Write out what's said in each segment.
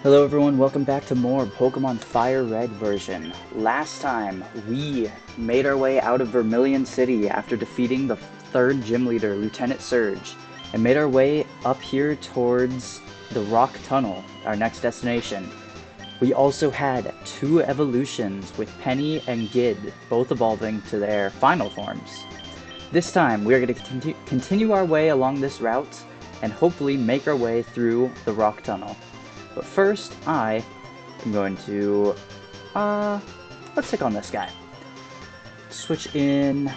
Hello everyone, welcome back to more Pokemon FireRed version. Last time, we made our way out of Vermilion City after defeating the third gym leader, Lieutenant Surge, and made our way up here towards the Rock Tunnel, our next destination. We also had two evolutions with Penny and Gid, both evolving to their final forms. This time, we are going to continue our way along this route and hopefully make our way through the Rock Tunnel. But first, I am going to, let's take on this guy. Switch in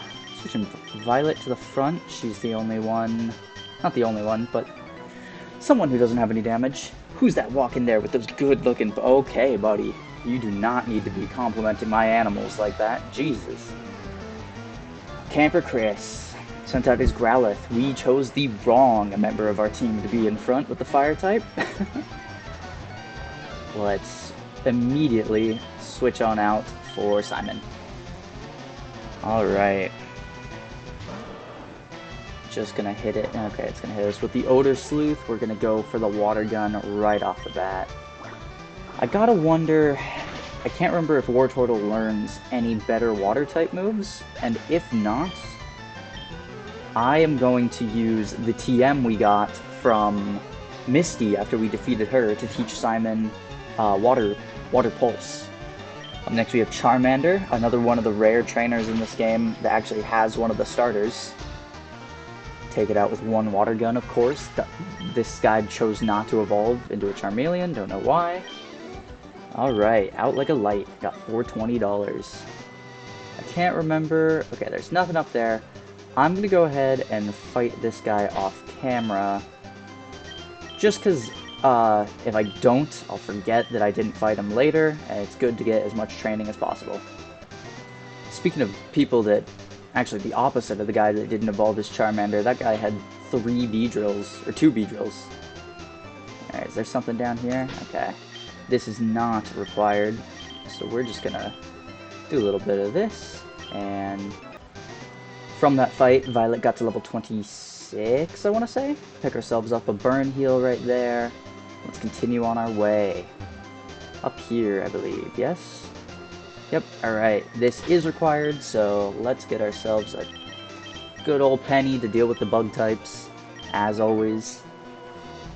Violet to the front. She's the only one, not the only one, but someone who doesn't have any damage. Who's that walking there with those good-looking, okay, buddy. You do not need to be complimenting my animals like that. Jesus. Camper Chris sent out his Growlithe. We chose the wrong member of our team to be in front with the fire type. Let's immediately switch on out for Simon. Alright. Just gonna hit it. Okay, it's gonna hit us with the Odor Sleuth. We're gonna go for the Water Gun right off the bat. I gotta wonder... I can't remember if Wartortle learns any better Water-type moves, and if not, I am going to use the TM we got from Misty after we defeated her to teach Simon Water Pulse. Next we have Charmander, another one of the rare trainers in this game that actually has one of the starters. Take it out with one Water Gun, of course. This guy chose not to evolve into a Charmeleon, don't know why. Alright, out like a light, got $420. I can't remember, okay, there's nothing up there. I'm gonna go ahead and fight this guy off camera, just because if I don't, I'll forget that I didn't fight him later, and it's good to get as much training as possible. Speaking of people that, actually the opposite of the guy that didn't evolve his Charmander, that guy had 3 Beedrills, or 2 Beedrills. Alright, is there something down here? Okay. This is not required, so we're just gonna do a little bit of this, and from that fight, Violet got to level 26, I want to say. Pick ourselves up a burn heal right there. Let's continue on our way. Up here, I believe, yes? Yep, alright. This is required, so let's get ourselves a good old Penny to deal with the bug types, as always.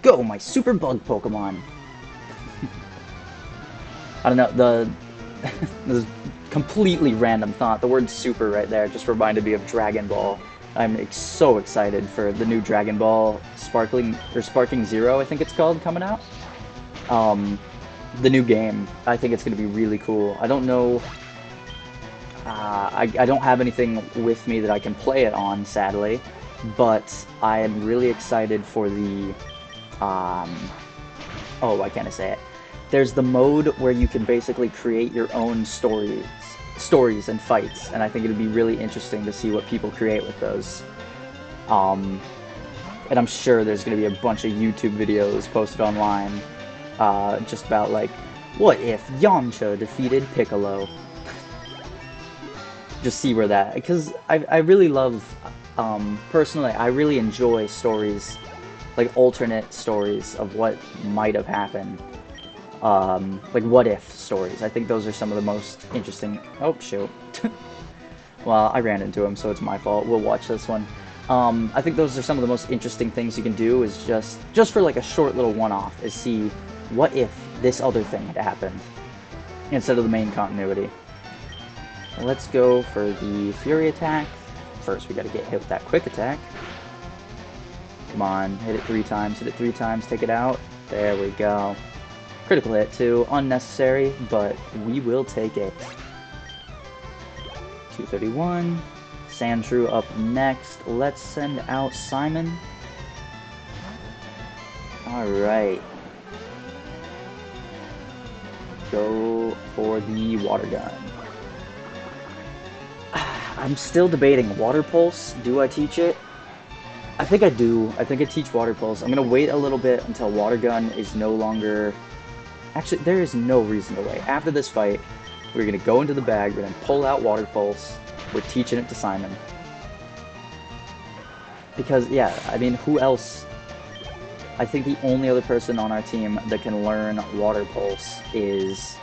Go, my super bug Pokemon! I don't know, this completely random thought. The word super right there just reminded me of Dragon Ball. I'm so excited for the new Dragon Ball Sparking Zero, I think it's called, coming out. The new game. I think it's going to be really cool. I don't know... I don't have anything with me that I can play it on, sadly. But I am really excited for the... oh, why can't I say it? There's the mode where you can basically create your own stories and fights, and I think it'd be really interesting to see what people create with those. And I'm sure there's going to be a bunch of YouTube videos posted online just about, like, what if Yamcha defeated Piccolo? Just see where that... Because I really love... personally, I really enjoy stories, like alternate stories of what might have happened. Like what-if stories. I think those are some of the most interesting... Oh, shoot. Well, I ran into him, so it's my fault. We'll watch this one. I think those are some of the most interesting things you can do, is just for like a short little one-off, is see what if this other thing had happened, instead of the main continuity. Let's go for the Fury attack. First, we gotta get hit with that quick attack. Come on, hit it 3 times, take it out. There we go. Critical hit too, unnecessary, but we will take it. 231. Sandshrew up next. Let's send out Simon. Alright. Go for the Water Gun. I'm still debating Water Pulse. Do I teach it? I think I do. I think I teach Water Pulse. I'm going to wait a little bit until Water Gun is no longer... Actually, there is no reason to wait. After this fight, we're going to go into the bag, we're going to pull out Water Pulse, we're teaching it to Simon. Because, yeah, I mean, who else I think the only other person on our team that can learn Water Pulse is,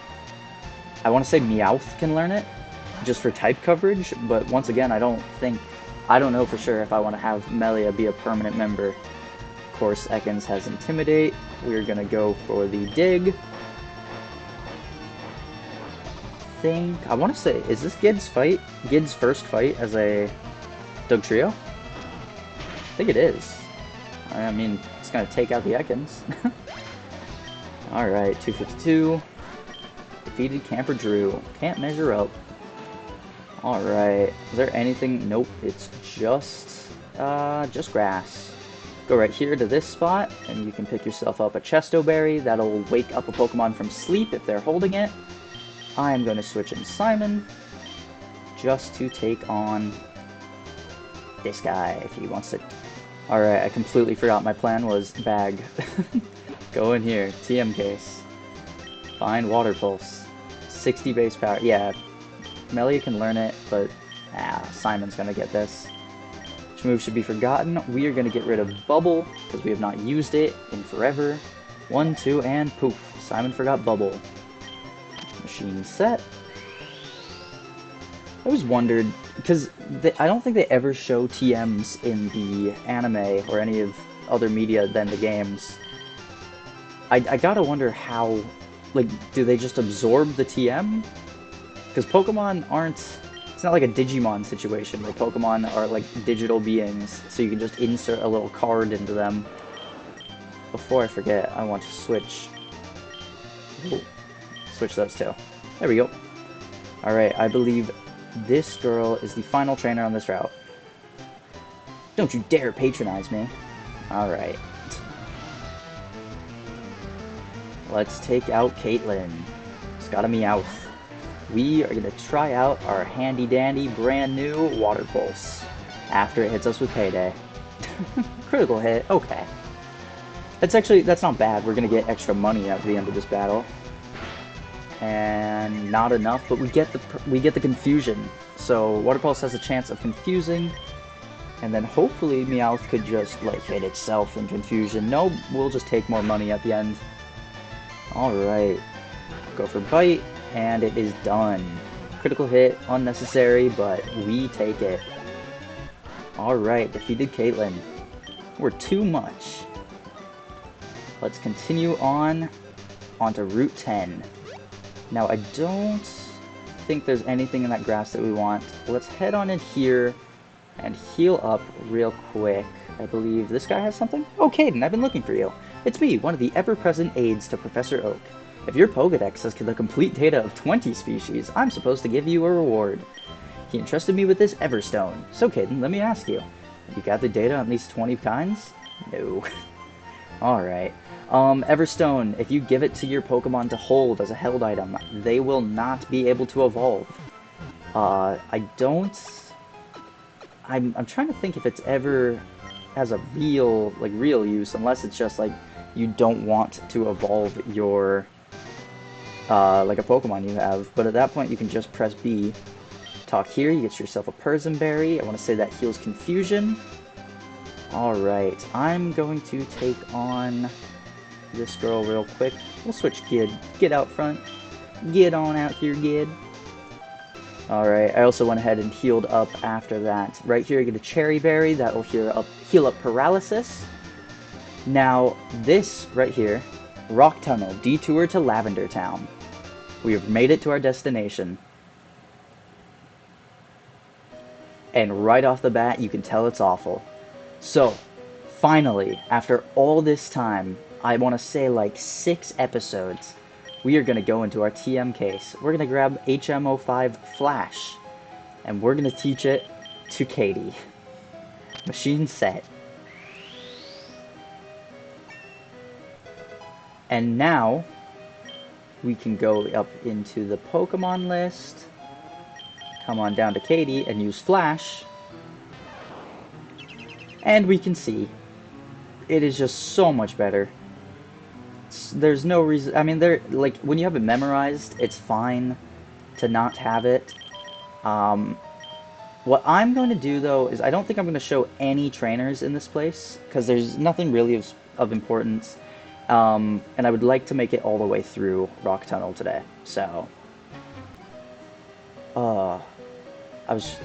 I want to say Meowth can learn it, just for type coverage, but once again, I don't know for sure if I want to have Melia be a permanent member. Of course, Ekans has Intimidate. We're going to go for the Dig. I want to say, is this Gid's first fight as a Dugtrio? I think it is. I mean, it's going to take out the Ekans. Alright, 252. Defeated Camper Drew. Can't measure up. Alright, is there anything? Nope, it's just grass. Go right here to this spot, and you can pick yourself up a Chesto Berry. That'll wake up a Pokemon from sleep if they're holding it. I am going to switch in Simon, just to take on this guy, if he wants to. Alright, I completely forgot my plan was bag. Go in here, TM case. Find Water Pulse. 60 base power. Yeah, Melia can learn it, but Simon's going to get this. Which move should be forgotten? We are going to get rid of Bubble, because we have not used it in forever. 1, 2, and poof. Simon forgot Bubble. Machine set. I always wondered, because I don't think they ever show TMs in the anime or any of other media than the games. I gotta wonder how, like, do they just absorb the TM? Because Pokemon aren't, it's not like a Digimon situation where Pokemon are like digital beings, so you can just insert a little card into them. Before I forget, I want to switch. Ooh. Switch those two. There we go. Alright, I believe this girl is the final trainer on this route. Don't you dare patronize me. Alright. Let's take out Caitlyn. It's got a Meowth. We are going to try out our handy-dandy brand new Water Pulse after it hits us with Payday. Critical hit, okay. That's not bad. We're going to get extra money at the end of this battle. And not enough, but we get the confusion. So Water Pulse has a chance of confusing, and then hopefully Meowth could just like hit itself in confusion. No, we'll just take more money at the end. Alright. Go for Bite, and it is done. Critical hit, unnecessary, but we take it. Alright, defeated Caitlyn. We're too much. Let's continue on onto Route 10. Now, I don't think there's anything in that grass that we want. Let's head on in here and heal up real quick. I believe this guy has something? Oh, Caden, I've been looking for you. It's me, one of the ever-present aides to Professor Oak. If your Pokedex has the complete data of 20 species, I'm supposed to give you a reward. He entrusted me with this Everstone. So, Caden, let me ask you. Have you got the data on at least 20 kinds? No. Alright. Everstone, if you give it to your Pokemon to hold as a held item, they will not be able to evolve. I'm trying to think if it's ever has a real use, unless it's just like you don't want to evolve your like a Pokemon you have. But at that point, you can just press B. Talk here, you get yourself a Berry. I want to say that heals Confusion. Alright, I'm going to take on this girl real quick. We'll switch Gid. Gid out front. Get on out here, Gid. Alright, I also went ahead and healed up after that. Right here, you get a Cherry Berry. That'll heal up Paralysis. Now, this right here, Rock Tunnel, detour to Lavender Town. We have made it to our destination. And right off the bat, you can tell it's awful. So, finally, after all this time, I want to say like 6 episodes, we are going to go into our TM case. We're going to grab HM05 Flash, and we're going to teach it to Katie. Machine set. And now, we can go up into the Pokemon list, come on down to Katie, and use Flash. And we can see, it is just so much better. There's no reason, I mean, like, when you have it memorized, it's fine to not have it. What I'm going to do, though, is I don't think I'm going to show any trainers in this place, because there's nothing really of importance. And I would like to make it all the way through Rock Tunnel today. So, uh, I was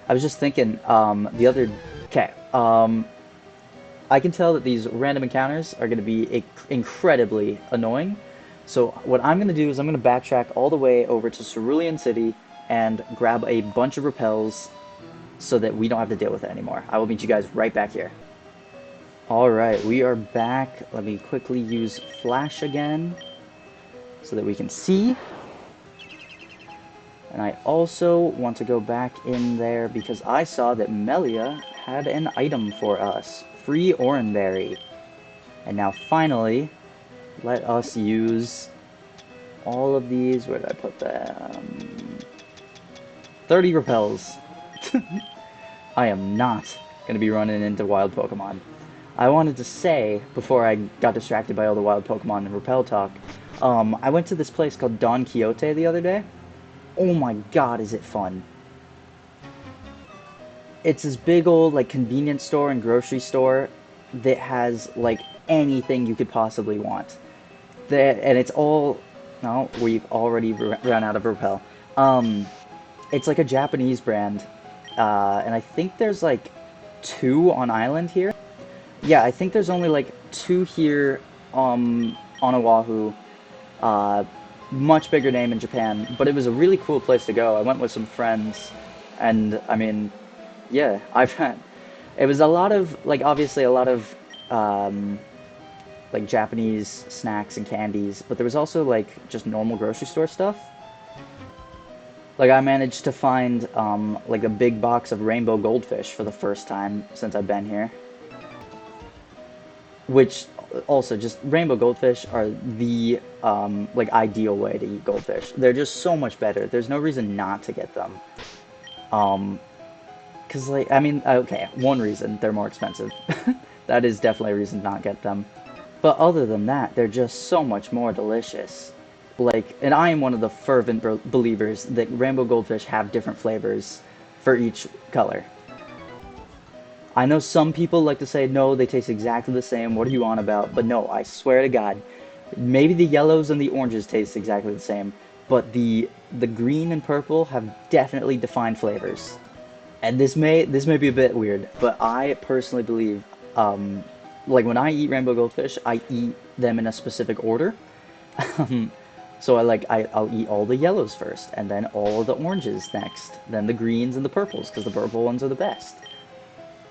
I was just thinking the other. Okay. I can tell that these random encounters are going to be incredibly annoying. So what I'm going to do is I'm going to backtrack all the way over to Cerulean City and grab a bunch of repels so that we don't have to deal with it anymore. I will meet you guys right back here. Alright, we are back. Let me quickly use flash again so that we can see. And I also want to go back in there because I saw that Melia had an item for us. Free Oranberry. And now finally, let us use all of these. Where did I put them? 30 repels. I am not going to be running into wild Pokemon. I wanted to say, before I got distracted by all the wild Pokemon and repel talk, I went to this place called Don Quixote the other day. Oh my god, is it fun. It's this big old like convenience store and grocery store that has like anything you could possibly want. And it's all... No, we've already run out of repel. It's like a Japanese brand. And I think there's like 2 on island here. Yeah, I think there's only like 2 here on Oahu. Much bigger name in Japan, but it was a really cool place to go. I went with some friends, and I mean, yeah, I've had... It was a lot of, like, obviously a lot of, like, Japanese snacks and candies, but there was also, like, just normal grocery store stuff. Like, I managed to find, like, a big box of rainbow goldfish for the first time since I've been here. Which, also, just rainbow goldfish are the, like, ideal way to eat goldfish. They're just so much better. There's no reason not to get them. Because, like, I mean, okay, one reason, they're more expensive. That is definitely a reason to not get them. But other than that, they're just so much more delicious. Like, and I am one of the fervent believers that rainbow goldfish have different flavors for each color. I know some people like to say, no, they taste exactly the same, what are you on about? But no, I swear to God, maybe the yellows and the oranges taste exactly the same, but the green and purple have definitely defined flavors. And this may be a bit weird, but I personally believe, like when I eat rainbow goldfish, I eat them in a specific order. So I'll eat all the yellows first, and then all of the oranges next, then the greens and the purples, because the purple ones are the best.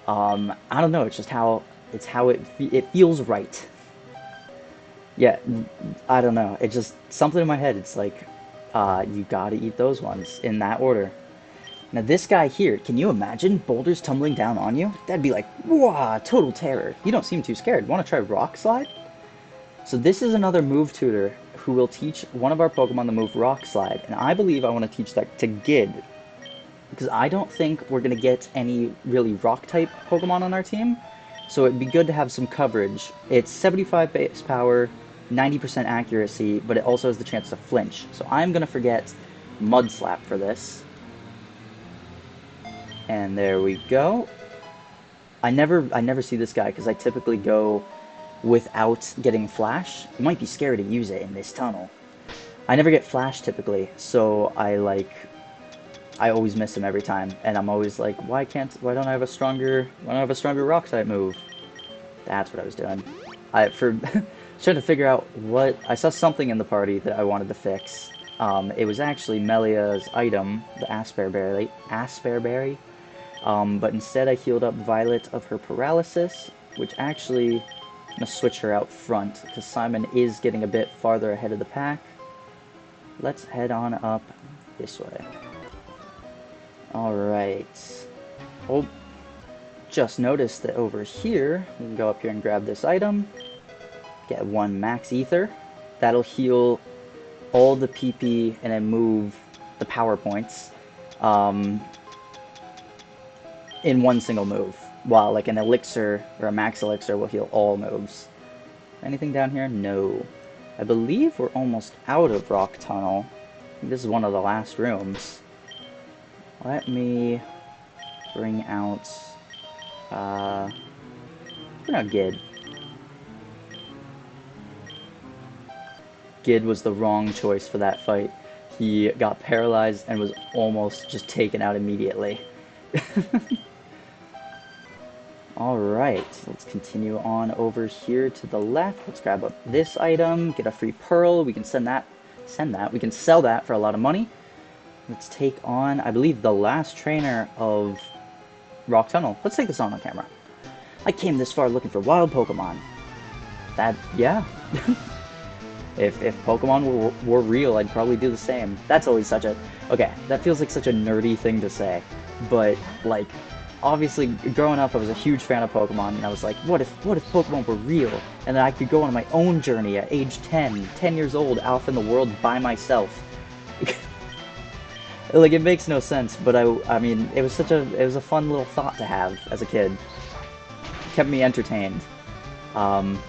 I don't know, it's just how it feels right. Yeah, I don't know. It's just something in my head. It's like, you gotta eat those ones in that order. Now this guy here, can you imagine boulders tumbling down on you? That'd be like, wow, total terror. You don't seem too scared. Want to try Rock Slide? So this is another move tutor who will teach one of our Pokemon the move Rock Slide, and I believe I want to teach that to Gid, because I don't think we're going to get any really rock-type Pokemon on our team, so it'd be good to have some coverage. It's 75 base power, 90% accuracy, but it also has the chance to flinch. So I'm going to forget Mud Slap for this. And there we go. I never see this guy because I typically go without getting flash. You might be scared to use it in this tunnel. I never get flash typically, so I always miss him every time, and I'm always like, why don't I have a stronger rock type move? That's what I was doing. Trying to figure out what I saw something in the party that I wanted to fix. It was actually Melia's item, the Asperberry. But instead I healed up Violet of her paralysis, which actually, I'm going to switch her out front, because Simon is getting a bit farther ahead of the pack. Let's head on up this way. Alright. Oh, just noticed that over here, we can go up here and grab this item. Get 1 max ether. That'll heal all the PP and then move the power points. In one single move, while like an elixir or a max elixir will heal all moves. Anything down here? No. I believe we're almost out of Rock Tunnel. I think this is one of the last rooms. Let me bring out We're not Gid. Gid was the wrong choice for that fight. He got paralyzed and was almost just taken out immediately. Alright, let's continue on over here to the left. Let's grab up this item, get a free pearl. We can send that. We can sell that for a lot of money. Let's take on, I believe, the last trainer of Rock Tunnel. Let's take this on camera. I came this far looking for wild Pokemon. That, yeah. If Pokemon were real, I'd probably do the same. That's always such a... Okay, that feels like such a nerdy thing to say. But, like, obviously, growing up, I was a huge fan of Pokemon, and I was like, what if Pokemon were real? And then I could go on my own journey at age 10 years old, out in the world by myself. Like, it makes no sense, but I mean, it was a fun little thought to have as a kid. Kept me entertained. And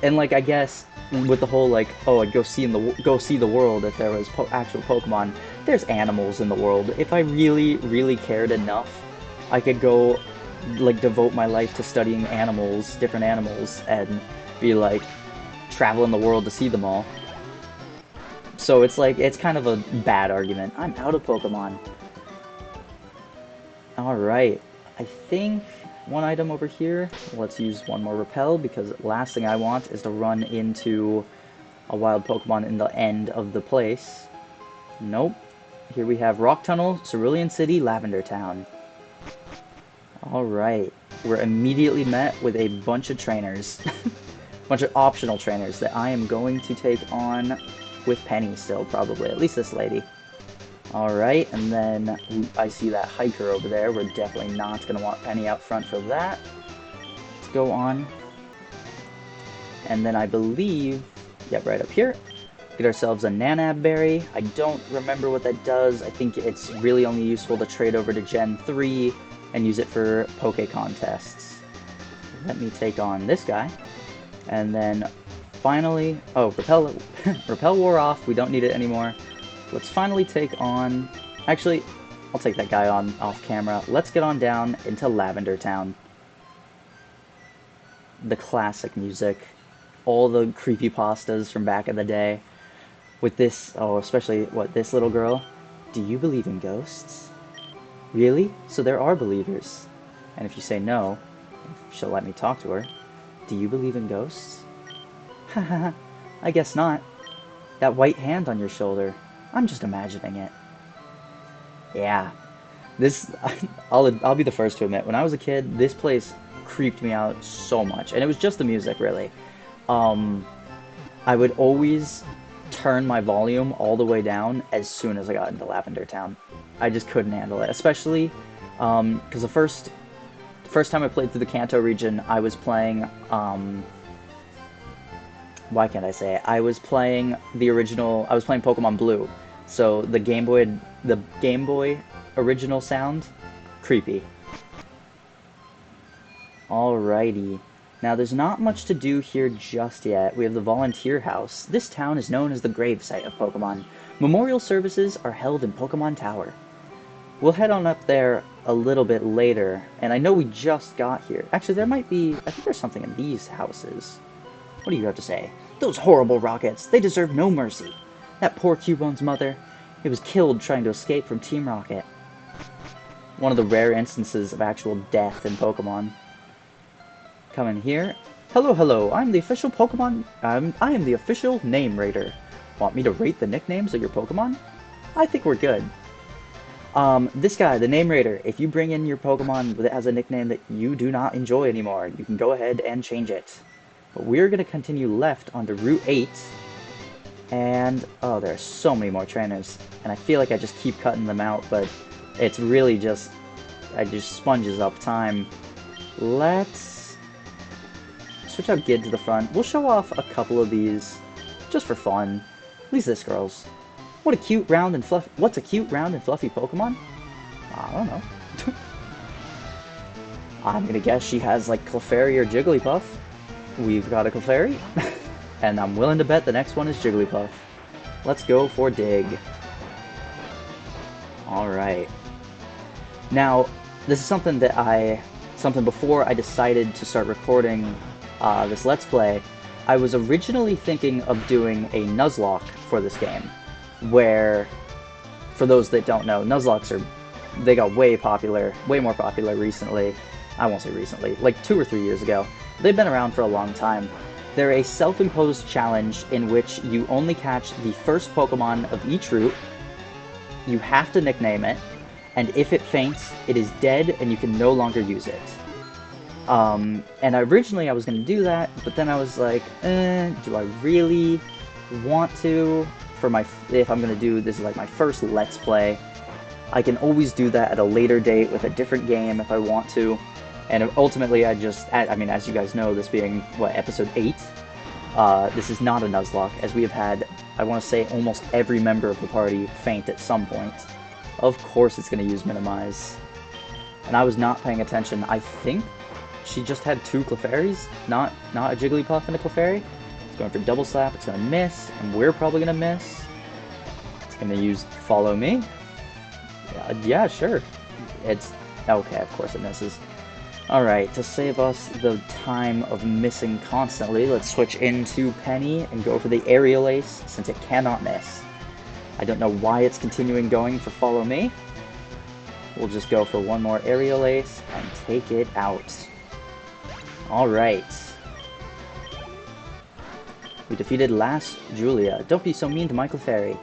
like, I guess with the whole like, oh, I'd go see the world if there was actual Pokemon. There's animals in the world. If I really cared enough, I could go like devote my life to studying animals, different animals, and be like traveling the world to see them all. So it's like, it's kind of a bad argument. I'm out of Pokemon. Alright, I think one item over here. Let's use one more repel, because last thing I want is to run into a wild Pokemon in the end of the place. Nope. Here we have Rock Tunnel, Cerulean City, Lavender Town. Alright, we're immediately met with a bunch of trainers. Bunch of optional trainers that I am going to take on with Penny still, probably. At least this lady. Alright, and then I see that hiker over there. We're definitely not going to want Penny out front for that. Let's go on. And then I believe, yep, right up here, get ourselves a Nanab Berry. I don't remember what that does. I think it's really only useful to trade over to Gen 3 and use it for Poke contests. Let me take on this guy. And then finally, oh, Repel wore off. We don't need it anymore. Let's finally take on... Actually, I'll take that guy on off camera. Let's get on down into Lavender Town. The classic music. All the creepypastas from back in the day. With this... Oh, especially, what, this little girl? Do you believe in ghosts? Really? So there are believers. And if you say no, she'll let me talk to her. Do you believe in ghosts? Haha, I guess not. That white hand on your shoulder. I'm just imagining it. Yeah. This, I'll be the first to admit, when I was a kid, this place creeped me out so much. And it was just the music, really. I would always turn my volume all the way down as soon as I got into Lavender Town. I just couldn't handle it. Especially, because the first time I played through the Kanto region, I was playing, why can't I say it? I was playing Pokemon Blue. So the Game Boy original sound, creepy. Alrighty. Now there's not much to do here just yet. We have the Volunteer House. This town is known as the gravesite of Pokemon. Memorial services are held in Pokemon Tower. We'll head on up there a little bit later, and I know we just got here. Actually, there might be... I think there's something in these houses. What do you have to say? Those horrible rockets! They deserve no mercy! That poor Cubone's mother. It was killed trying to escape from Team Rocket. One of the rare instances of actual death in Pokemon. Come in here. Hello, I'm the official Pokemon... I am the official name rater. Want me to rate the nicknames of your Pokemon? I think we're good. This guy, the name rater, if you bring in your Pokemon that has a nickname that you do not enjoy anymore, you can go ahead and change it. But we're going to continue left onto Route 8. And, oh, there are so many more trainers. And I feel like I just keep cutting them out, but it's really just, I just sponges up time. Let's switch out Gid to the front. We'll show off a couple of these just for fun. At least this girl's. What's a cute, round, and fluffy Pokemon? I don't know. I'm gonna guess she has, like, Clefairy or Jigglypuff. We've got a Clefairy. And I'm willing to bet the next one is Jigglypuff. Let's go for Dig. Alright. Now, this is something that I something before I decided to start recording this Let's Play, I was originally thinking of doing a Nuzlocke for this game, where, for those that don't know, Nuzlockes they got way more popular recently. I won't say recently, like 2 or 3 years ago. They've been around for a long time. They're a self-imposed challenge in which you only catch the first Pokemon of each route, you have to nickname it, and if it faints, it is dead and you can no longer use it. And originally I was going to do that, but then I was like, do I really want to? If I'm going to do this is like my first Let's Play, I can always do that at a later date with a different game if I want to. And ultimately, I mean, as you guys know, this being, episode 8, this is not a Nuzlocke, as we have had, I want to say, almost every member of the party faint at some point. Of course it's going to use Minimize. And I was not paying attention. I think she just had 2 Clefairies, not a Jigglypuff and a Clefairy. It's going for Double Slap, it's going to miss, and we're probably going to miss. It's going to use Follow Me. Yeah, sure. It's... okay, of course it misses. Alright, to save us the time of missing constantly, let's switch into Penny and go for the Aerial Ace, since it cannot miss. I don't know why it's continuing going for Follow Me. We'll just go for one more Aerial Ace and take it out. Alright. We defeated last Julia. Don't be so mean to my Clefairy.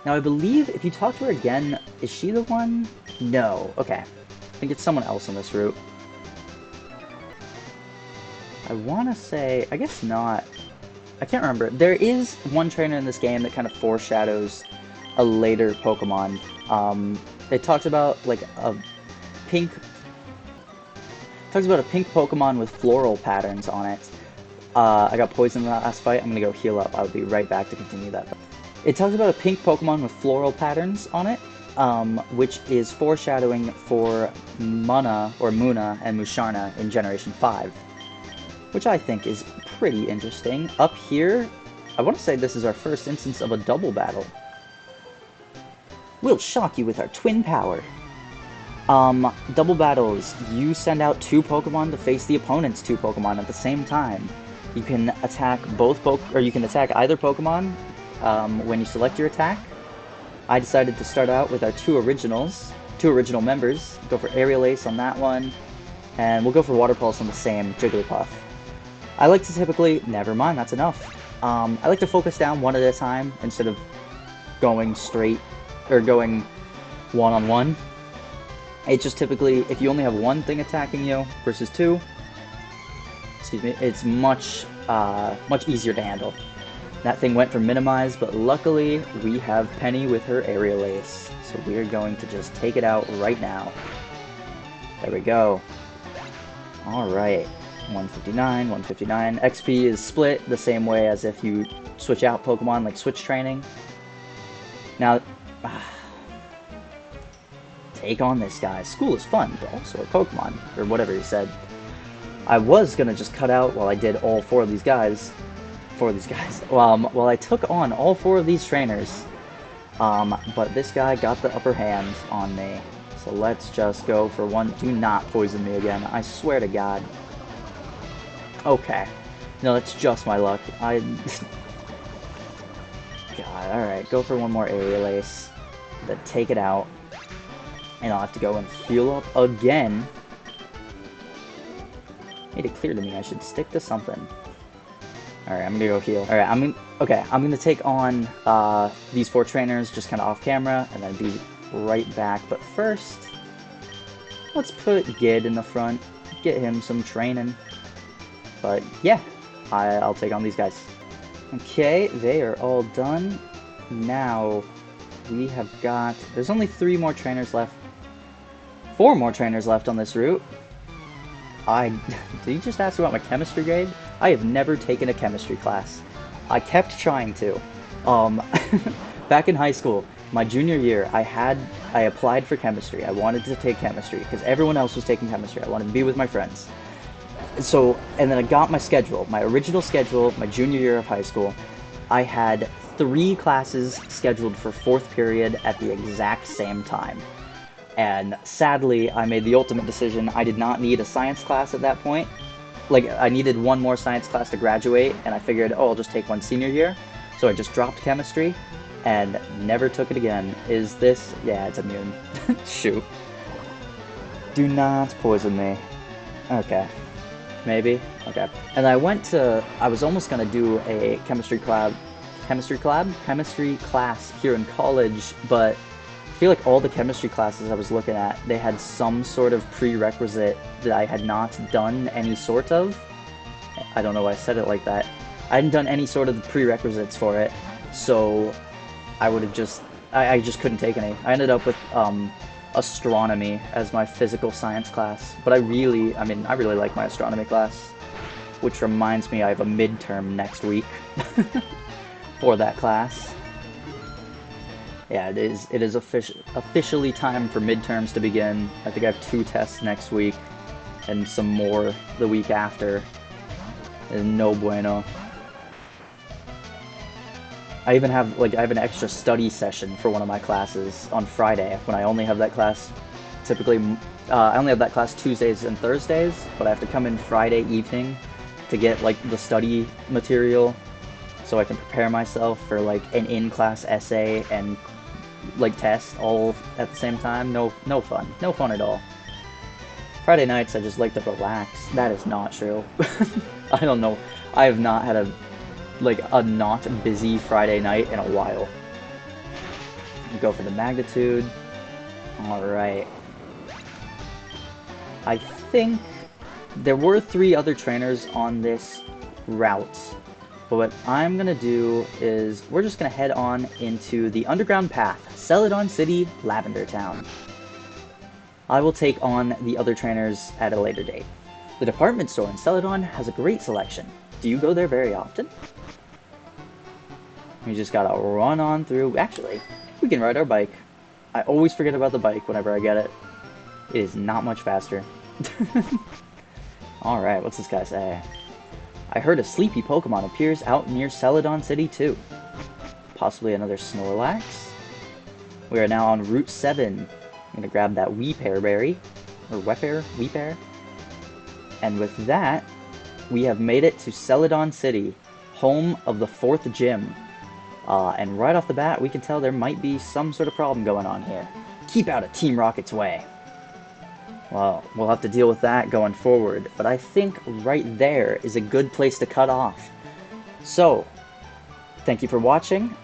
Now I believe if you talk to her again, is she the one? No. Okay. I think it's someone else on this route. I want to say, I guess not. I can't remember. There is one trainer in this game that kind of foreshadows a later Pokemon. It talks about like a pink Pokemon with floral patterns on it. I got poisoned in that last fight. I'm gonna go heal up. I'll be right back to continue that. It talks about a pink Pokemon with floral patterns on it, which is foreshadowing for Muna and Musharna in Generation 5. Which I think is pretty interesting. Up here, I want to say this is our first instance of a double battle. We'll shock you with our twin power. Double battles, you send out 2 Pokemon to face the opponent's 2 Pokemon at the same time. You can attack you can attack either Pokemon when you select your attack. I decided to start out with our 2 original members. Go for Aerial Ace on that one, and we'll go for Water Pulse on the same Jigglypuff. I like to typically, never mind, that's enough. I like to focus down one at a time instead of going straight, or going one-on-one. It just typically, if you only have one thing attacking you versus 2, it's much easier to handle. That thing went for Minimize, but luckily we have Penny with her Aerial Ace, so we're going to just take it out right now. There we go. Alright. 159, 159. XP is split the same way as if you switch out Pokemon, like switch training. Now, take on this guy. School is fun, but also a Pokemon, or whatever he said. I was gonna just cut out while I did all 4 of these guys. While I took on all 4 of these trainers. But this guy got the upper hand on me. So let's just go for one. Do not poison me again. I swear to God. Okay. No, that's just my luck. God, alright. Go for one more Aerial Ace. Then take it out. And I'll have to go and heal up again. Made it clear to me I should stick to something. Alright, I'm gonna go heal. Alright, I'm gonna take on these 4 trainers just kind of off camera, and then be right back. But first, let's put Gid in the front. Get him some training. But yeah, I'll take on these guys. Okay, they are all done. Now, we have got... there's only 3 more trainers left. 4 more trainers left on this route. Did you just ask about my chemistry grade? I have never taken a chemistry class. I kept trying to. Back in high school, my junior year, I applied for chemistry. I wanted to take chemistry because everyone else was taking chemistry. I wanted to be with my friends. So, and then I got my schedule, my original schedule, my junior year of high school. I had 3 classes scheduled for 4th period at the exact same time. And sadly, I made the ultimate decision. I did not need a science class at that point. Like, I needed one more science class to graduate, and I figured, oh, I'll just take one senior year. So I just dropped chemistry and never took it again. Is this? Yeah, it's immune. Shoot. Do not poison me. Okay. Maybe? Okay. And I was almost gonna do a chemistry class here in college, but I feel like all the chemistry classes I was looking at, they had some sort of prerequisite that I had not done any sort of. I don't know why I said it like that. I hadn't done any sort of prerequisites for it, so I would have just, I just couldn't take any. I ended up with astronomy as my physical science class, but I really like my astronomy class, which reminds me I have a midterm next week for that class. Yeah, it is officially time for midterms to begin. I think I have 2 tests next week and some more the week after. And no bueno. I have an extra study session for one of my classes on Friday when I only have that class typically I only have that class Tuesdays and Thursdays, but I have to come in Friday evening to get like the study material so I can prepare myself for like an in-class essay and like test all at the same time. No fun at all. Friday nights I just like to relax. That is not true. I don't know. I have not had a not busy Friday night in a while. Go for the magnitude. Alright. I think there were 3 other trainers on this route. But what I'm gonna do is we're just gonna head on into the underground path, Celadon City, Lavender Town. I will take on the other trainers at a later date. The department store in Celadon has a great selection. Do you go there very often? We just gotta run on through. Actually, we can ride our bike. I always forget about the bike whenever I get it. It is not much faster. Alright, what's this guy say? I heard a sleepy Pokemon appears out near Celadon City too. Possibly another Snorlax? We are now on Route 7. I'm gonna grab that Weepear berry. Or Weepear. And with that, we have made it to Celadon City, home of the 4th gym. And right off the bat, we can tell there might be some sort of problem going on here. Keep out of Team Rocket's way. Well, we'll have to deal with that going forward, but I think right there is a good place to cut off. So, thank you for watching.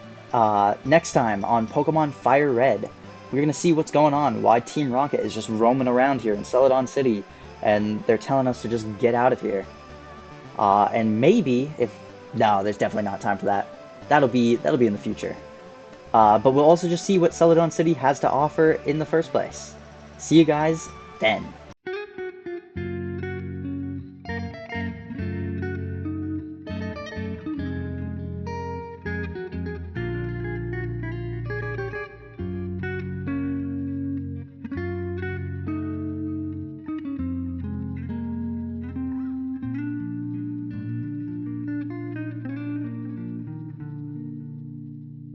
Next time on Pokemon FireRed, we're going to see what's going on, why Team Rocket is just roaming around here in Celadon City, and they're telling us to just get out of here. And maybe, no, there's definitely not time for that. That'll be in the future. But we'll also just see what Celadon City has to offer in the first place. See you guys then.